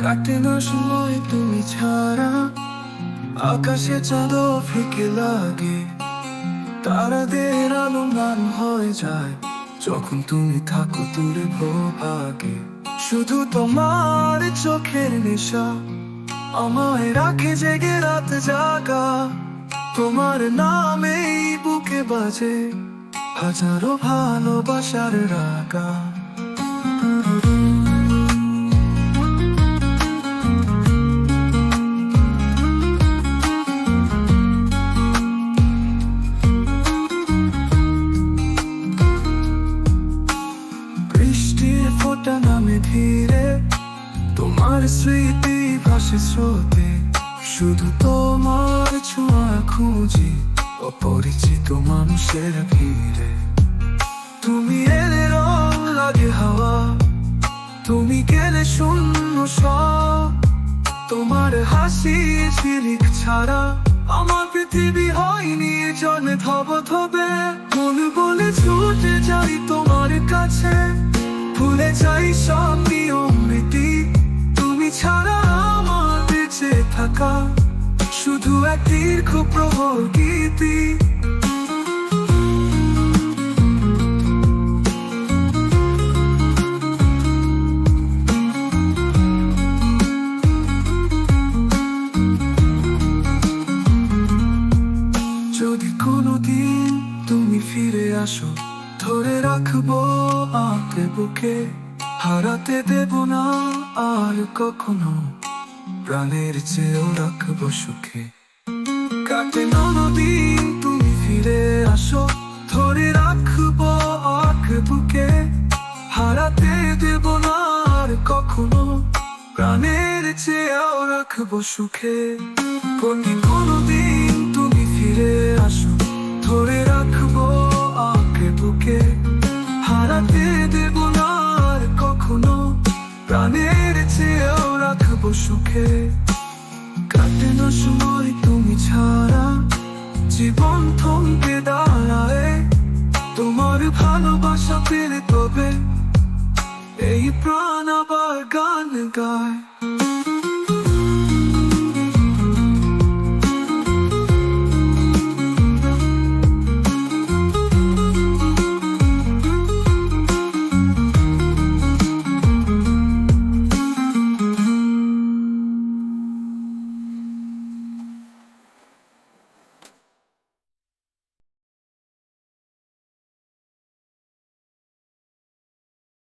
কাটে না সময় তুমি ছাড়া, আকাশে চাঁদও ফিকে লাগে, তারাদের আলো ম্লান হয়ে যায় যখন তুমি থাকো দূরে ভোভাগে। শুধু তোমার চোখের নেশা আমায় রাখে জেগে রাত জাগা, তোমার নামেই বুকে বাজে হাজারো ভালোবাসার রাগা। বৃষ্টির ফোঁটা নামে ধীরে, তোমার স্মৃতি ভাসে স্রোতে, শুধু তোমার ছোঁয়া খুঁজি অপরিচিত মানুষের ভিড়ে। তুমি এলে রং লাগে হাওয়া, তুমি গেলে শূন্য সব, তোমার হাসি ঝিলিক ছাড়া আমার পৃথিবী হয়নি জলে ধবে। মন বলে ছুটে যাই তোমার কাছে, ভুলে যাই সব নিয়ম রীতি, তুমি ছাড়া আমার বেঁচে থাকা শুধু এক দীর্ঘ প্রহর গীতি। যদি কোনোদিন তুমি ফিরে আসো, ধরে রাখবো আঁকড়ে বুকে, হারাতে দেব না আর কখনো, প্রাণের চেয়েও রাখবো সুখে। কাটে না দিন তুমি ফিরে আসো, ধরে রাখবো আঁকড়ে বুকে, হারাতে দেব না আর কখনো, প্রাণের চেয়েও রাখবো সুখে। কোনোদিন তুমি ফিরে আসো, ধরে রাখবো আঁকড়ে বুকে, হারাতে দেব না আর কখনো, প্রাণের চেয়েও রাখবো সুখে। কাটে না সময় তুমি ছাড়া, জীবন থমকে দাঁড়ায় তোমার ভালোবাসা পেলে, তবে এই প্রাণ আবার গান গায়।